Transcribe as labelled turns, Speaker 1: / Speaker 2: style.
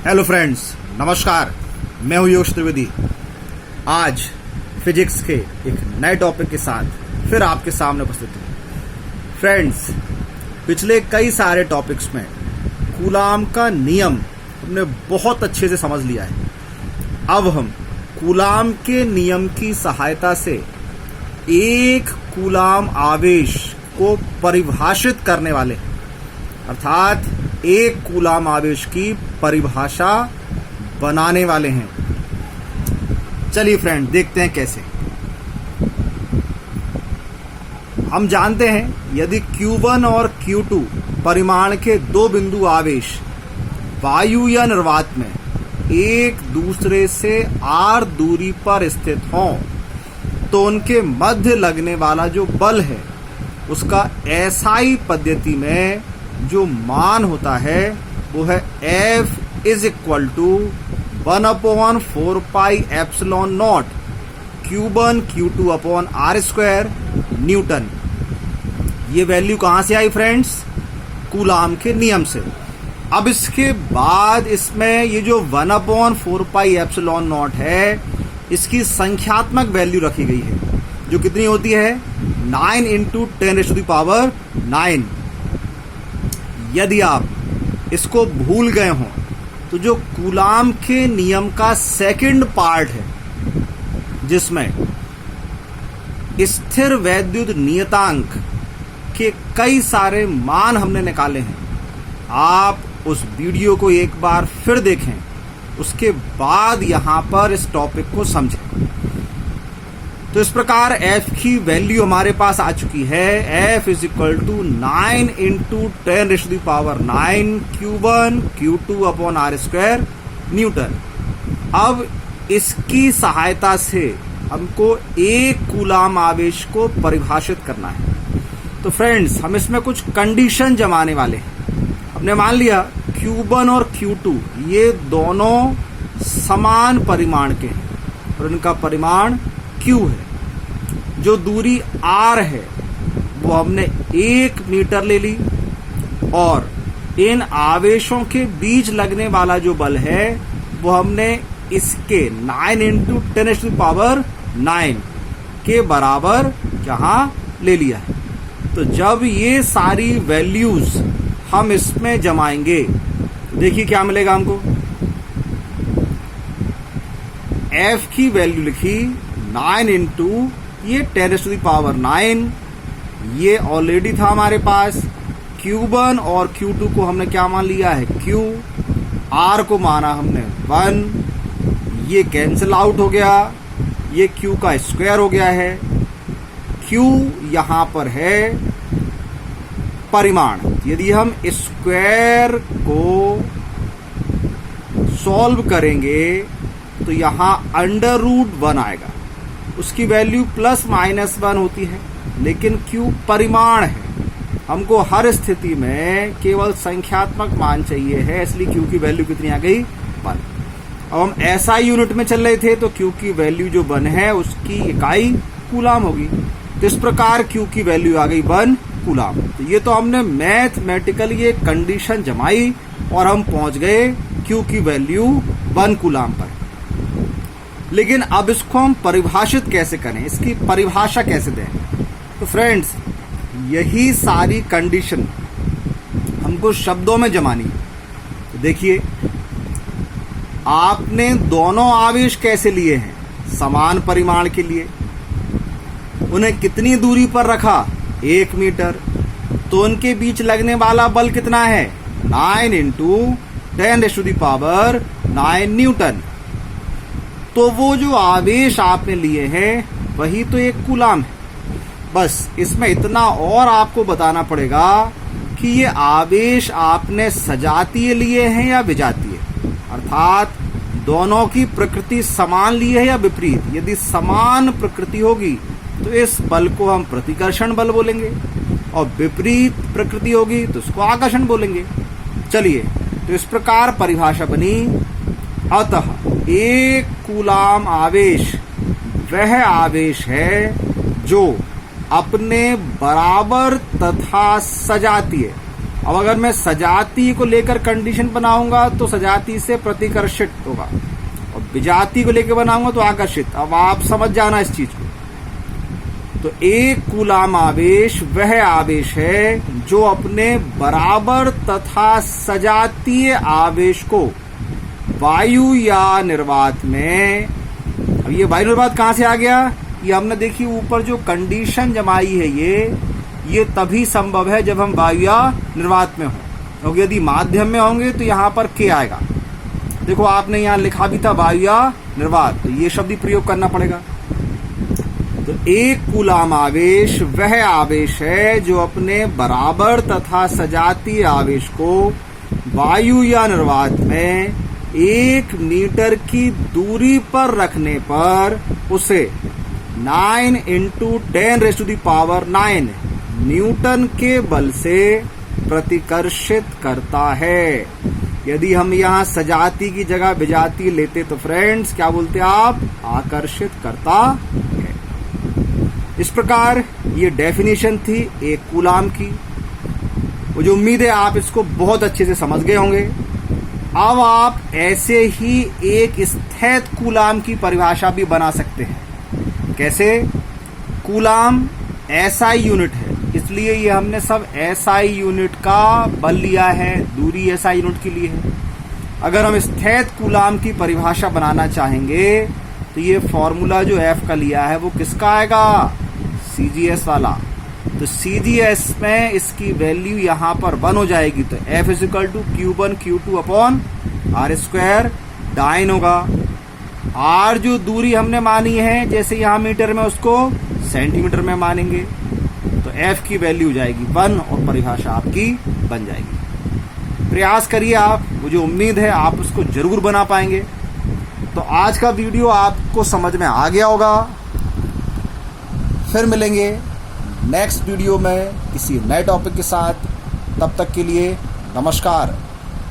Speaker 1: Hello friends, नमस्कार। मैं हूं योगेश त्रिवेदी। आज फिजिक्स के एक नए टॉपिक के साथ फिर आपके सामने उपस्थित हूं। फ्रेंड्स, पिछले कई सारे टॉपिक्स में कूलाम का नियम हमने बहुत अच्छे से समझ लिया है। अब हम कूलाम के नियम की सहायता से एक कूलाम आवेश को परिभाषित करने वाले हैं, अर्थात एक कूलाम आवेश की परिभाषा बनाने वाले हैं। चलिए फ्रेंड, देखते हैं कैसे। हम जानते हैं यदि Q1 और Q2 परिमाण के दो बिंदु आवेश वायु या निर्वात में एक दूसरे से r दूरी पर स्थित हों तो उनके मध्य लगने वाला जो बल है उसका SI पद्धति में जो मान होता है वो है F is equal to 1/4 pi epsilon naught Q1 Q2 upon R square newton. ये वैल्यू कहां से आई फ्रेंड्स? कूलाम के नियम से। अब इसके बाद इसमें ये जो 1/4 पाई एप्सिलॉन नॉट है इसकी संख्यात्मक वैल्यू रखी गई है, जो कितनी होती है? 9 × 10⁹। यदि आप इसको भूल गए हों तो जो कूलाम के नियम का सेकंड पार्ट है जिसमें स्थिर वैद्युत नियतांक के कई सारे मान हमने निकाले हैं, आप उस वीडियो को एक बार फिर देखें, उसके बाद यहां पर इस टॉपिक को समझें। तो इस प्रकार F की वैल्यू हमारे पास आ चुकी है। F is equal to 9 × 10⁹ Q1 Q2 upon R square newton. अब इसकी सहायता से हमको एक कूलाम आवेश को परिभाषित करना है। तो फ्रेंड्स, हम इसमें कुछ कंडीशन जमाने वाले हैं। हमने मान लिया Q1 और Q2 ये दोनों समान परिमाण के हैं और इनका परिमाण Q है। जो दूरी R है वो हमने 1 मीटर ले ली और इन आवेशों के बीच लगने वाला जो बल है वो हमने इसके 9 × 10⁹ के बराबर यहाँ ले लिया है। तो जब ये सारी वैल्यूज हम इसमें जमाएंगे, देखिए क्या मिलेगा हमको। F की वैल्यू लिखी 9 × ये 10⁹, ये ऑलरेडी था हमारे पास। Q1 और Q2 को हमने क्या मान लिया है? Q। R को माना हमने 1, ये कैंसिल आउट हो गया, ये Q का स्क्वायर हो गया है। Q यहां पर है परिमाण। यदि हम स्क्वायर को सॉल्व करेंगे तो यहां √1 आएगा। उसकी वैल्यू ±1 होती है, लेकिन Q परिमाण है, हमको हर स्थिति में केवल संख्यात्मक मान चाहिए है, इसलिए Q की वैल्यू कितनी आ गई? 1। अब हम SI यूनिट में चल रहे थे तो Q की वैल्यू जो 1 है उसकी इकाई कूलाम होगी। तो इस प्रकार Q की वैल्यू आ गई 1 कूलाम। तो ये तो हमने मैथमेटिकली ये कंडीशन जमाई और हम पहुंच गए Q की वैल्यू 1 कूलाम पर। लेकिन अब इसको हम परिभाषित कैसे करें, इसकी परिभाषा कैसे दें? तो फ्रेंड्स, यही सारी कंडीशन हमको शब्दों में जमानी है। तो देखिए, आपने दोनों आवेश कैसे लिए हैं? समान परिमाण के लिए। उन्हें कितनी दूरी पर रखा? 1 मीटर। तो उनके बीच लगने वाला बल कितना है? 9 × 10⁹ न्यूटन। तो वो जो आवेश आपने लिए हैं वही तो एक कूलाम है। बस इसमें इतना और आपको बताना पड़ेगा कि ये आवेश आपने सजातीय लिए हैं या विजातीय, अर्थात दोनों की प्रकृति समान ली है या विपरीत। यदि समान प्रकृति होगी तो इस बल को हम प्रतिकर्षण बल बोलेंगे और विपरीत प्रकृति होगी तो उसको आकर्षण बोलेंगे। चलिए, तो इस प्रकार परिभाषा बनी। अतः एक कूलाम आवेश वह आवेश है जो अपने बराबर तथा सजातीय अब अगर मैं सजातीय को लेकर कंडीशन बनाऊंगा तो सजातीय से प्रतिकर्षित होगा, और विजातीय को लेकर बनाऊंगा तो आकर्षित। अब आप समझ जाना इस चीज को। तो एक कूलाम आवेश वह आवेश है जो अपने बराबर तथा सजातीय आवेश को वायु या निर्वात में, अब ये वायु निर्वात कहां से आ गया? ये हमने देखी ऊपर जो कंडीशन जमाई है ये तभी संभव है जब हम वायु या निर्वात में हो, क्योंकि यदि माध्यम में होंगे तो यहाँ पर के आएगा। देखो आपने यहाँ लिखा भी था वायु या निर्वात, तो ये शब्द ही प्रयोग करना पड़ेगा। तो एक कूलाम आवेश वह आवेश है जो अपने बराबर तथा सजातीय आवेश को वायु या निर्वात में 1 मीटर की दूरी पर रखने पर उसे 9 × 10⁹ न्यूटन के बल से प्रतिकर्षित करता है। यदि हम यहाँ सजाती की जगह विजाती लेते तो फ्रेंड्स क्या बोलते आप? आकर्षित करता है। इस प्रकार ये डेफिनेशन थी एक कूलाम की। मुझे उम्मीद है आप इसको बहुत अच्छे से समझ गए होंगे। अब आप ऐसे ही एक स्थैत कूलाम की परिभाषा भी बना सकते हैं। कैसे? कूलाम एसआई यूनिट है, इसलिए ये हमने सब एसआई यूनिट का बल लिया है, दूरी एसआई यूनिट के लिए है। अगर हम स्थैत कूलाम की परिभाषा बनाना चाहेंगे तो ये फॉर्मूला जो एफ का लिया है वो किसका आएगा? सीजीएस वाला। तो सीजीएस में इसकी वैल्यू यहाँ पर 1 हो जाएगी, तो F = Q1 Q2/R²। डाइन होगा। R जो दूरी हमने मानी है, जैसे यहाँ मीटर में, उसको सेंटीमीटर में मानेंगे, तो F की वैल्यू हो जाएगी 1 और परिभाषा आपकी बन जाएगी। प्रयास करिए आप, मुझे उम्मीद है आप उसको जरूर बना पाएंगे। तो आज का वीडियो आपको समझ में आ गया होगा। फिर मिलेंगे नेक्स्ट वीडियो में किसी नए टॉपिक के साथ। तब तक के लिए नमस्कार।